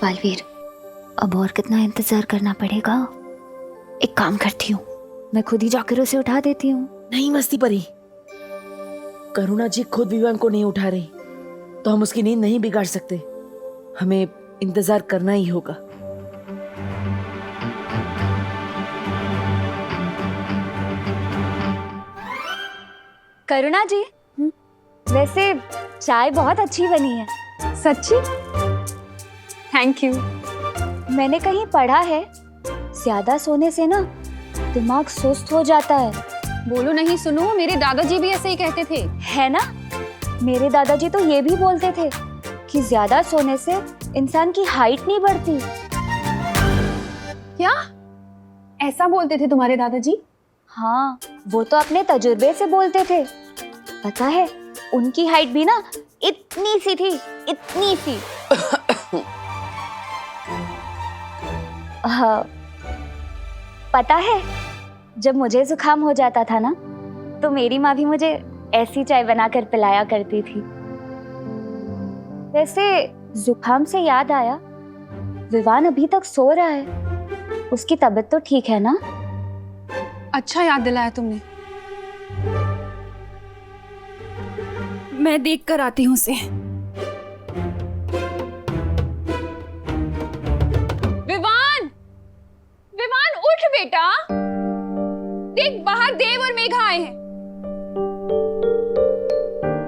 बालवीर, अब और कितना इंतजार करना पड़ेगा? एक काम करती हूँ, मैं खुद ही जाकर उसे उठा देती हूँ। नहीं मस्ती परी, करुणा जी खुद विवान को नहीं उठा रही तो हम उसकी नींद नहीं बिगाड़ सकते। हमें इंतजार करना ही होगा। करुणा जी, वैसे चाय बहुत अच्छी बनी है। सच्ची? Thank you. मैंने कहीं पढ़ा है ज्यादा सोने से ना दिमाग सुस्त हो जाता है। बोलो नहीं सुनो, मेरे दादाजी भी ऐसे ही कहते थे। है ना, मेरे दादाजी तो ये भी बोलते थे कि ज्यादा सोने से इंसान की हाइट नहीं बढ़ती। क्या ऐसा बोलते थे तुम्हारे दादाजी? हाँ, वो तो अपने तजुर्बे से बोलते थे। पता है, उनकी हाइट भी ना इतनी सी थी, इतनी सी। हाँ, पता है, जब मुझे जुकाम हो जाता था ना तो मेरी माँ भी मुझे ऐसी चाय बनाकर पिलाया करती थी। वैसे जुकाम से याद आया, विवान अभी तक सो रहा है। उसकी तबीयत तो ठीक है ना? अच्छा याद दिलाया तुमने। मैं देख कर आती हूँ उसे। विवान, विवान उठ बेटा, देख बाहर देव और मेघा आए हैं।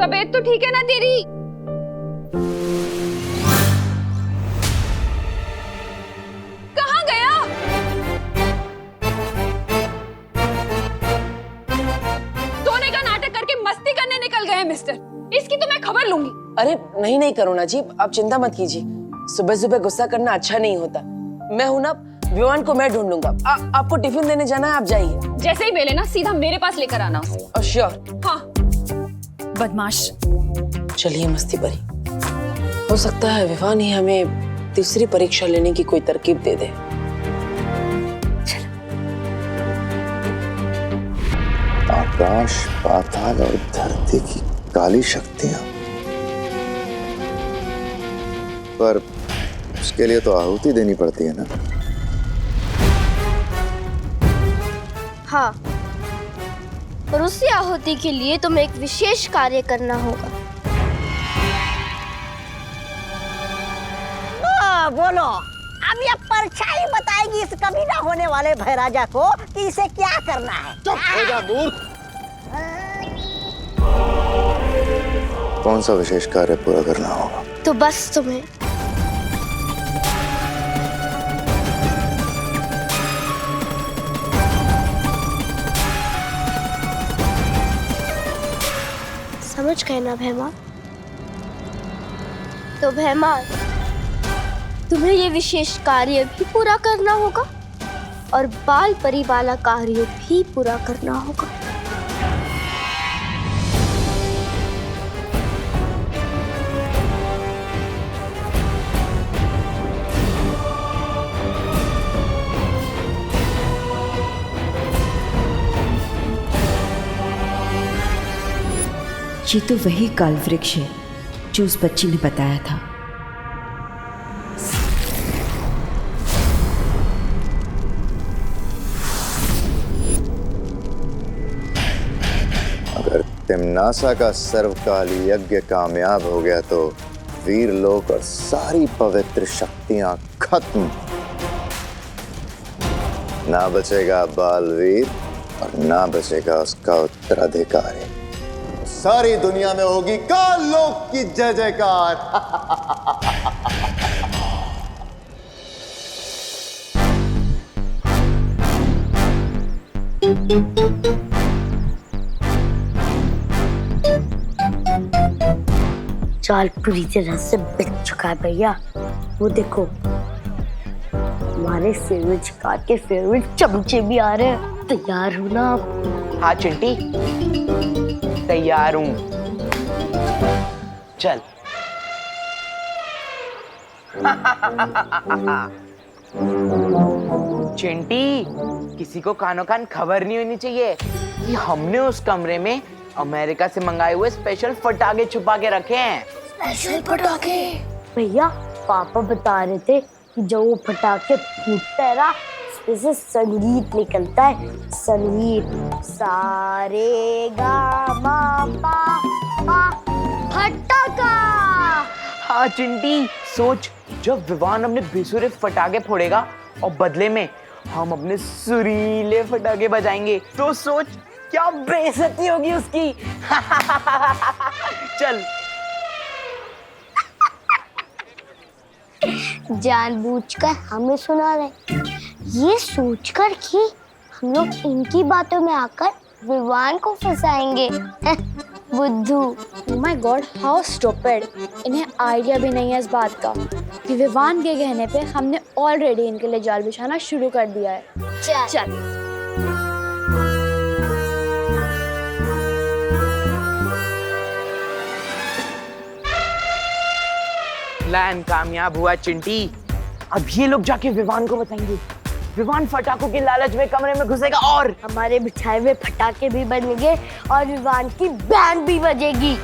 तबीयत तो ठीक है ना तेरी? कहाँ गया? सोने का नाटक करके मस्ती करने निकल गए मिस्टर। इसकी तो मैं खबर लूंगी। अरे नहीं नहीं करुणा जी, आप चिंता मत कीजिए। सुबह सुबह गुस्सा करना अच्छा नहीं होता। मैं हूं ना, विवान को मैं ढूंढ लूंगा। आपको टिफिन देने जाना है, आप जाइए। जैसे ही बेले ना सीधा मेरे पास लेकर आना उसे। श्योर। हाँ। बदमाश। चलिए मस्ती परी, हो सकता है विवान ही हमें तीसरी परीक्षा लेने की कोई तरकीब दे दे। आकाश पाताल और धरती की काली शक्तियां, पर उसके लिए तो आहुति देनी पड़ती है ना। हाँ, और उसी आहुति के लिए तुम्हें एक विशेष कार्य करना होगा। बोलो, अब ये परछाई बताएगी इस कभी ना होने वाले भैराजा को कि इसे क्या करना है। चुप हो जा मूर्ख। कौन सा विशेष कार्य पूरा करना होगा? तो बस तुम्हें समझ गए ना भैमा? तो भैमा, तुम्हें ये विशेष कार्य भी पूरा करना होगा और बाल परी वाला कार्य भी पूरा करना होगा। ये तो वही काल वृक्ष है जो उस बच्ची ने बताया था। अगर तिम्नासा का सर्वकाल यज्ञ कामयाब हो गया तो वीरलोक और सारी पवित्र शक्तियां खत्म। ना बचेगा बालवीर और ना बचेगा उसका उत्तराधिकारी। सारी दुनिया में होगी काल लोक की जय जयकार। चाल पूरी तरह से बिक चुका है भैया। वो देखो, हमारे फेवरेट शिकार के फेवरेट चमचे भी आ रहे हैं। तैयार हो ना आप? हाँ चिंटी, तैयार हूँ। चल। चिंटी, किसी को कानो कान खबर नहीं होनी चाहिए कि हमने उस कमरे में अमेरिका से मंगाए हुए स्पेशल पटाखे छुपा के रखे हैं। स्पेशल पटाखे? भैया पापा बता रहे थे कि जब वो पटाखे फूटता है ना, इससे संगीत निकलता है। संगीत सारे गा मा पा पा फटाका। हाँ चिंटी, सोच जब विवान अपने बेसुरे फटाके फोड़ेगा और बदले में हम अपने सुरीले फटाके बजाएंगे, तो सोच क्या बेइज्जती होगी उसकी। चल। जानबूझकर हमें सुना रहे, ये सोचकर कि हम लोग इनकी बातों में आकर विवान को फंसाएंगे। बुद्धू। Oh my God, how stupid! इन्हें आइडिया भी नहीं है इस बात का कि विवान के कहने पे हमने ऑलरेडी इनके लिए जाल बिछाना शुरू कर दिया है। चल। प्लान कामयाब हुआ चिंटी। अब ये लोग जाके विवान को बताएंगे। विवान फटाकों के लालच में कमरे में घुसेगा और हमारे बिछाए हुए फटाके भी बनेंगे और विवान की बैंड भी बजेगी।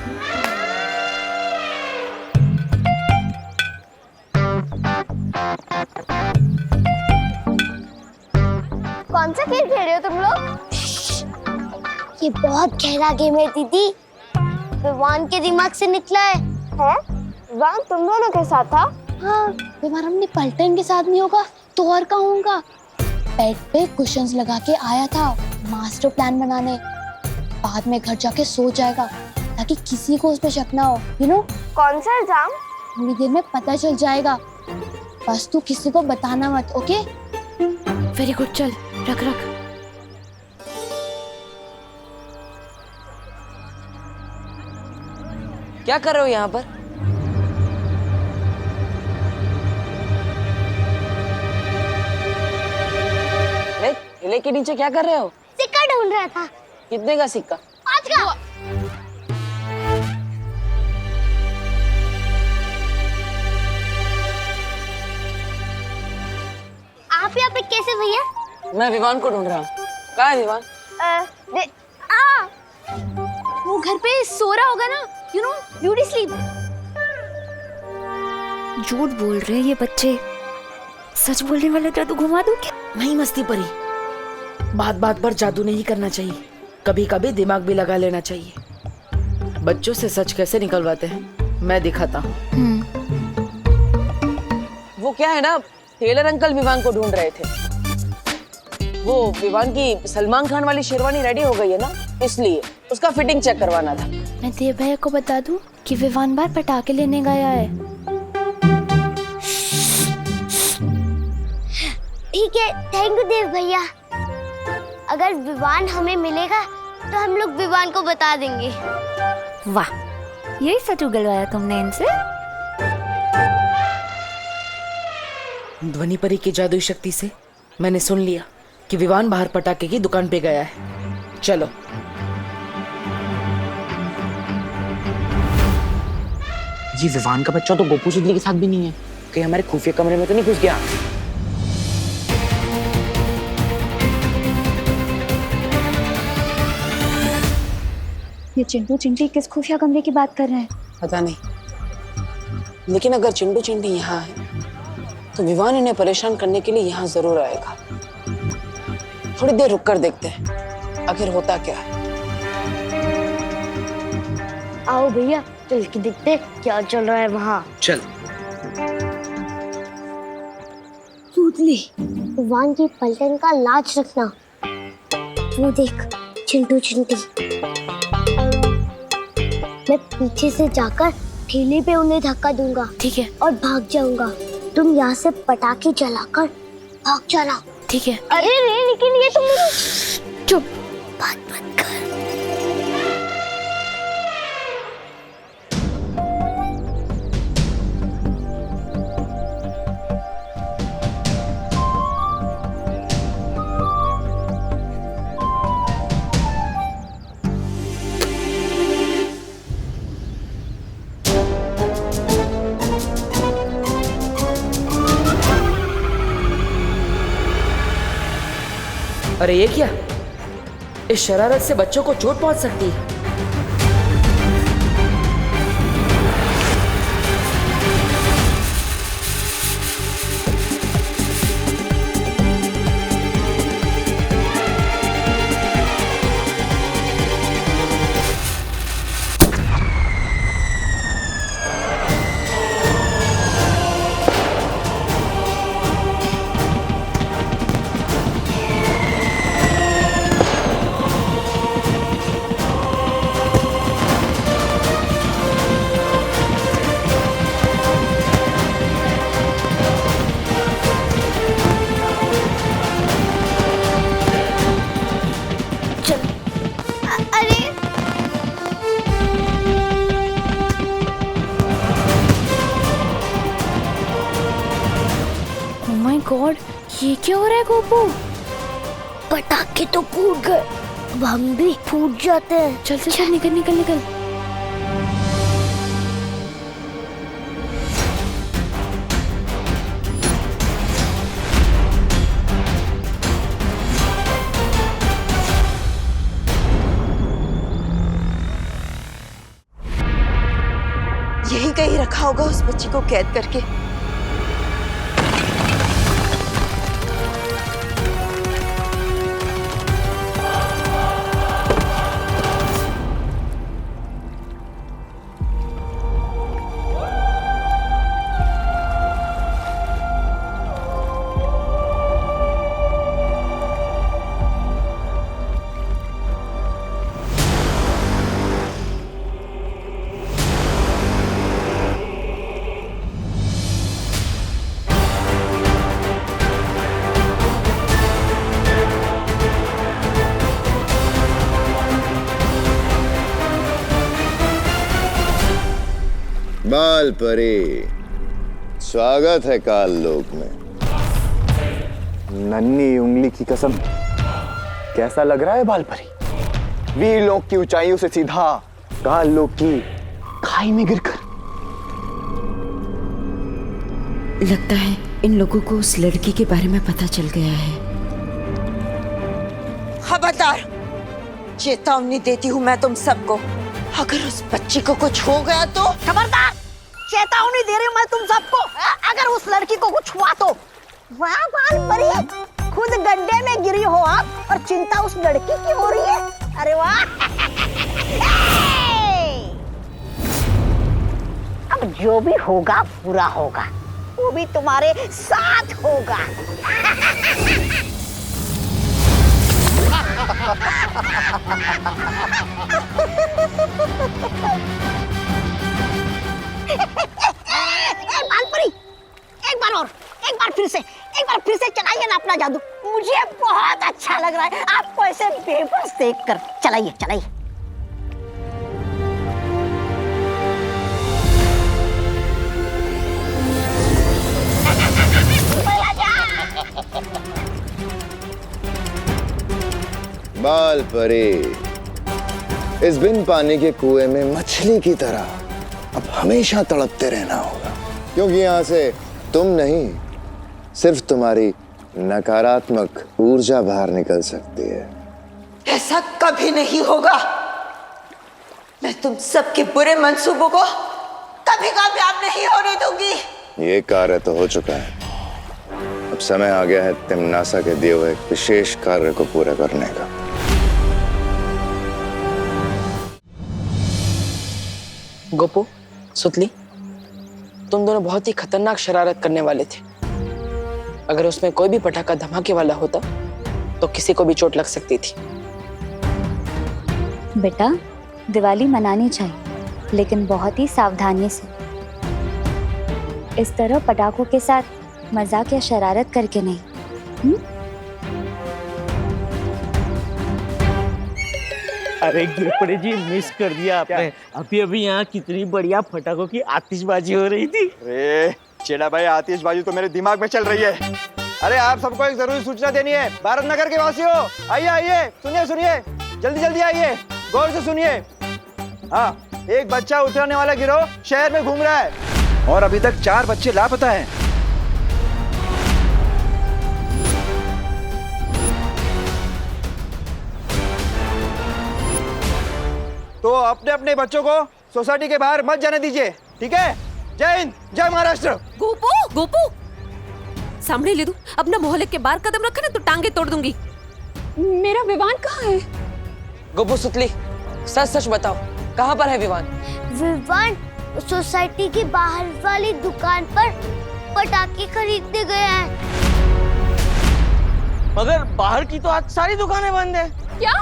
कौन सा खेल खेल रहे हो तुम लोग? ये बहुत गहरा गेम है दीदी, विवान के दिमाग से निकला है। विवान तुम दोनों के साथ था? हाँ, विवान अपने पलटन के साथ नहीं होगा तो और कहाँ होगा? बेड पे कुशन्स लगा के आया था मास्टर प्लान बनाने। बाद में घर जाके सो जाएगा ताकि किसी को उस पे शक ना हो। यू नो कौन सा एग्जाम? थोड़ी देर में पता चल जाएगा, बस तू किसी को बताना मत। ओके? वेरी गुड, चल रख। क्या कर रहे हो यहाँ पर? ठेले के नीचे क्या कर रहे हो? सिक्का ढूंढ रहा था। कितने का सिक्का? 5 का। आप यहाँ पे कैसे भैया? मैं विवान को ढूंढ रहा हूँ। कहाँ है विवान? वो घर पे सो रहा होगा ना, यू नो, ब्यूटी स्लीप। झूठ बोल रहे हैं ये बच्चे, सच बोलने वाले जादू घुमा दूं क्या? नहीं मस्ती परी, बात बात पर जादू नहीं करना चाहिए, कभी कभी दिमाग भी लगा लेना चाहिए। बच्चों से सच कैसे निकलवाते हैं मैं दिखाता हूँ। वो क्या है ना, टेलर अंकल विवान को ढूंढ रहे थे। वो विवान की सलमान खान वाली शेरवानी रेडी हो गई है ना, इसलिए उसका फिटिंग चेक करवाना था। मैं देव भैया को बता दूं कि विवान बाहर पटाखे लेने गया है। ठीक है, थैंक यू देव भैया। अगर विवान हमें मिलेगा तो हम लोग विवान को बता देंगे। वाह, यही सच उगलवाया तुमने इनसे? ध्वनि परी की जादुई शक्ति से मैंने सुन लिया कि विवान बाहर पटाखे की दुकान पे गया है। चलो। ये विवान का बच्चा तो गोपू सुदली के साथ भी नहीं है, कहीं हमारे खुफिया कमरे में तो नहीं घुस गया? ये चिंटू चिंटी किस खुफिया कमरे की बात कर रहे हैं? पता नहीं, लेकिन अगर चिंटू चिंटी यहाँ है तो विवान इन्हें परेशान करने के लिए यहाँ जरूर आएगा। थोड़ी देर रुक कर देखते हैं आखिर होता क्या है। आओ भैया, चल के देखते क्या चल रहा है वहाँ। चल। सूतली, विवान की पलटन का लाज रखना। वो देख चिंटू चिंटी। मैं पीछे से जाकर ठेले पे उन्हें धक्का दूंगा। ठीक है। और भाग जाऊंगा। तुम यहाँ से पटाखे जलाकर भाग जाना। ठीक है। अरे रे, लेकिन ये तुम चुप। बात मत कर। अरे ये क्या, इस शरारत से बच्चों को चोट पहुंच सकती है। गॉड, ये क्या हो रहा है गोपू? पटाखे तो फूट गए, अब हम भी फूट जाते हैं। चल चल चल, निकल निकल निकल। यही कहीं रखा होगा उस बच्ची को कैद करके। बाल परी, स्वागत है काल लोक में। नन्ही उंगली की कसम, कैसा लग रहा है बाल परी? वीर लोक की ऊंचाइयों से सीधा काल लोक की खाई में गिरकर। लगता है इन लोगों को उस लड़की के बारे में पता चल गया है। खबरदार, चेतावनी देती हूँ मैं तुम सबको, अगर उस बच्ची को कुछ हो गया तो। खबरदार, चेतावनी दे रही हूँ मैं तुम सबको, अगर उस लड़की को कुछ हुआ तो। वाह बाल परी, खुद गड्ढे में गिरी हो आप और चिंता उस लड़की की हो रही है। अरे वाह। अब जो भी होगा बुरा होगा, वो भी तुम्हारे साथ होगा। बालपरी, एक बार फिर से चलाइए ना अपना जादू। मुझे बहुत अच्छा लग रहा है आपको ऐसे बेबस देखकर। चलाइए चलाइए। बाल परी, इस बिन पानी के कुएं में मछली की तरह अब हमेशा तड़पते रहना होगा, क्योंकि यहां से तुम नहीं, सिर्फ तुम्हारी नकारात्मक ऊर्जा बाहर निकल सकती है। ऐसा कभी नहीं होगा। मैं तुम सबके बुरे मंसूबों को कभी कामयाब नहीं होने दूंगी। ये कार्य तो हो चुका है, अब समय आ गया है तिम्नासा के दिए हुए एक विशेष कार्य को पूरा करने का। गोपू, सुतली, तुम दोनों बहुत ही खतरनाक शरारत करने वाले थे। अगर उसमें कोई भी पटाखा धमाके वाला होता तो किसी को भी चोट लग सकती थी। बेटा, दिवाली मनानी चाहिए, लेकिन बहुत ही सावधानी से। इस तरह पटाखों के साथ मजाक या शरारत करके नहीं। अरे गिरपड़े जी, मिस कर दिया आपने। अभी अभी यहाँ कितनी बढ़िया पटाखों की आतिशबाजी हो रही थी। अरे चेला भाई, आतिशबाजी तो मेरे दिमाग में चल रही है। अरे आप सबको एक जरूरी सूचना देनी है। भारत नगर के वासियों, आइए आइए, सुनिए सुनिए, जल्दी जल्दी आइए, गौर से सुनिए। हाँ, एक बच्चा उतरने वाला गिरोह शहर में घूम रहा है और अभी तक 4 बच्चे लापता हैं। तो अपने अपने बच्चों को सोसाइटी के बाहर मत जाने दीजिए, ठीक है? जय हिंद, जय महाराष्ट्र। गोपू, गोपू, सामने ले दू। अपना मोहल्ले के बाहर कदम रखा ना तो टांगे तोड़ दूंगी। मेरा विवान कहाँ है? गोपू, सुतली, सच सच बताओ, कहाँ पर है विवान? विवान सोसाइटी की बाहर वाली दुकान पर पटाखे खरीदने गया है। मगर बाहर की तो आज सारी दुकानें बंद है। क्या?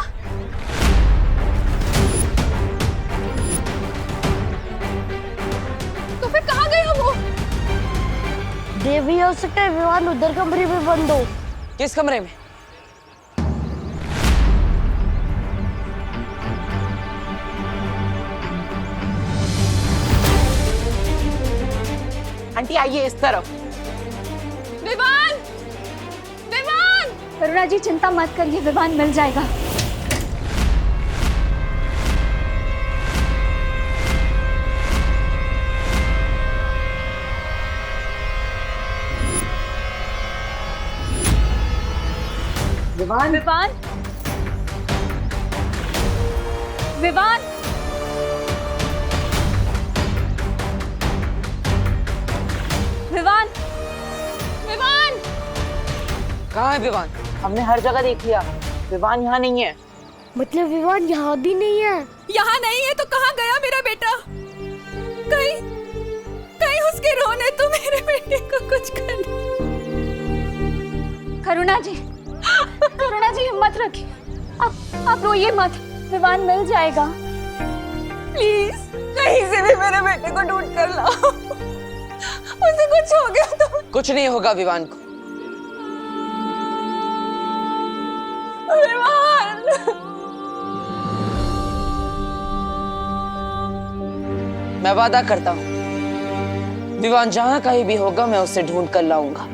तो फिर कहाँ गया वो? देवी हो सकता है विवान उधर कमरे में बंद हो। किस कमरे में? आंटी आइए इस तरफ। विवान! करुणा जी चिंता मत करिए, विवान मिल जाएगा। विवान विवान विवान विवान विवान कहाँ है विवान? हमने हर जगह देख लिया, विवान यहाँ नहीं है। मतलब विवान यहाँ भी नहीं है? यहाँ नहीं है तो कहाँ गया मेरा बेटा? कहीं कहीं उसके रोने तो मेरे बेटे को कुछ कर। करुणा जी हिम्मत रखिए, आप रोइए मत, विवान मिल जाएगा। प्लीज कहीं से भी मेरे बेटे को ढूंढ कर लाओ, उसे कुछ हो गया तो। कुछ नहीं होगा विवान को। विवान मैं वादा करता हूँ, विवान जहाँ कहीं भी होगा मैं उसे ढूंढ कर लाऊंगा।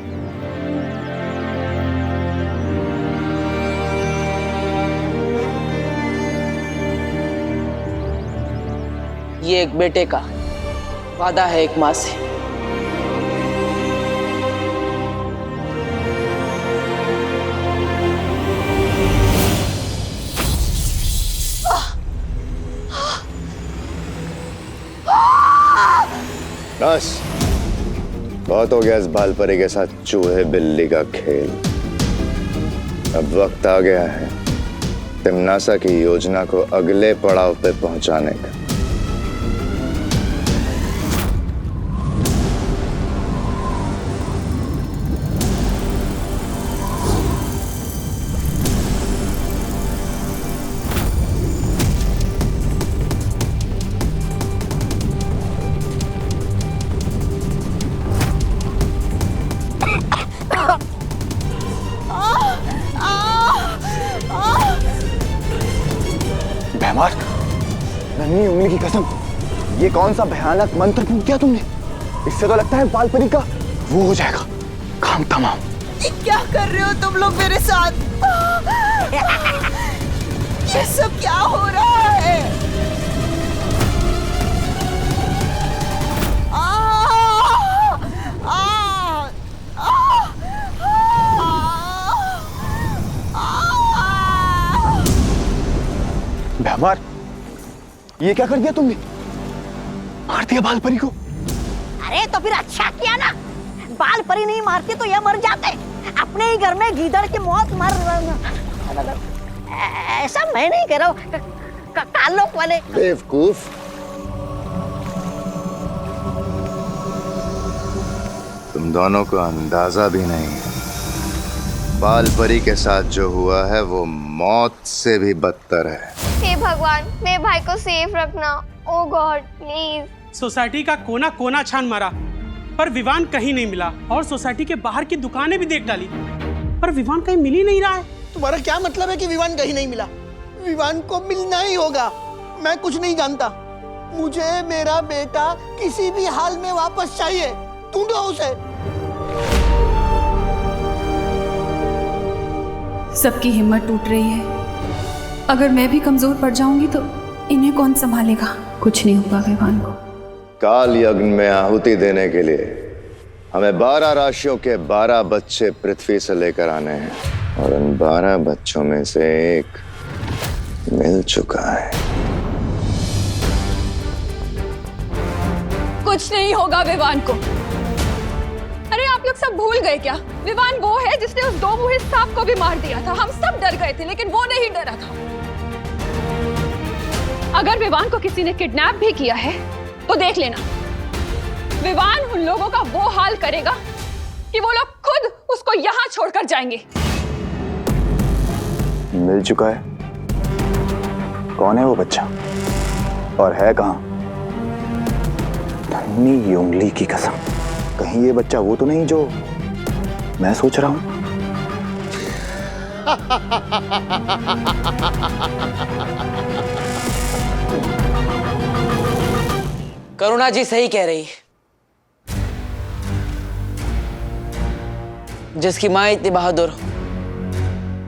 ये एक बेटे का वादा है एक माँ से। बस बहुत हो गया इस बालपरी के साथ चूहे बिल्ली का खेल। अब वक्त आ गया है तिम्नासा की योजना को अगले पड़ाव पे पहुंचाने का। भैमार, नन्ही उंगली की कसम, ये कौन सा भयानक मंत्र फूंक दिया तुमने? इससे तो लगता है बालपरी का वो हो जाएगा काम तमाम। क्या कर रहे हो तुम लोग मेरे साथ? ये सब क्या हो रहा है? भैमार, ये क्या कर दिया तुमने? मार दिया बालपरी को? अरे तो फिर अच्छा किया ना, बाल परी नहीं मारती तो ये मर जाते। अपने ही घर में गीदड़ की मौत मर। ऐसा मैं नहीं कह रहा हूँ, कालोक वाले बेवकूफ। तुम दोनों को अंदाजा भी नहीं है, बालपरी के साथ जो हुआ है वो मौत से भी बदतर है। हे भगवान, मेरे भाई को सेफ रखना। ओ गॉड प्लीज। सोसाइटी का कोना कोना छान मारा पर विवान कहीं नहीं मिला, और सोसाइटी के बाहर की दुकानें भी देख डाली पर विवान कहीं मिल ही नहीं रहा है। तुम्हारा क्या मतलब है कि विवान कहीं नहीं मिला? विवान को मिलना ही होगा। मैं कुछ नहीं जानता, मुझे मेरा बेटा किसी भी हाल में वापस चाहिए। ढूंढो उसे। सबकी हिम्मत टूट रही है, अगर मैं भी कमजोर पड़ जाऊंगी तो इन्हें कौन संभालेगा? कुछ नहीं होगा विवान को। काल यज्ञ में आहुति देने के लिए हमें 12 राशियों के 12 बच्चे पृथ्वी से लेकर आने हैं, और उन 12 बच्चों में से एक मिल चुका है। कुछ नहीं होगा विवान को। अरे आप लोग सब भूल गए क्या? विवान वो है जिसने उस 2 मुंहे सांप को भी मार दिया था। हम सब डर गए थे लेकिन वो नहीं डरा था। अगर विवान को किसी ने किडनैप भी किया है तो देख लेना, विवान उन लोगों का वो हाल करेगा कि वो लोग खुद उसको यहाँ छोड़कर जाएंगे। मिल चुका है? कौन है वो बच्चा और है कहां? नन्ही उंगली की कसम, कहीं ये बच्चा वो तो नहीं जो मैं सोच रहा हूं? करुणा जी सही कह रही है। जिसकी माँ इतनी बहादुर हो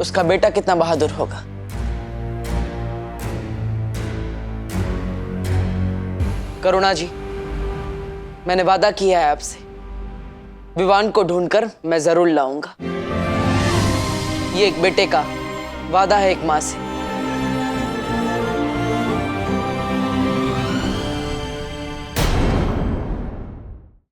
उसका बेटा कितना बहादुर होगा। करुणा जी, मैंने वादा किया है आपसे, विवान को ढूंढकर मैं जरूर लाऊंगा। ये एक बेटे का वादा है एक माँ से।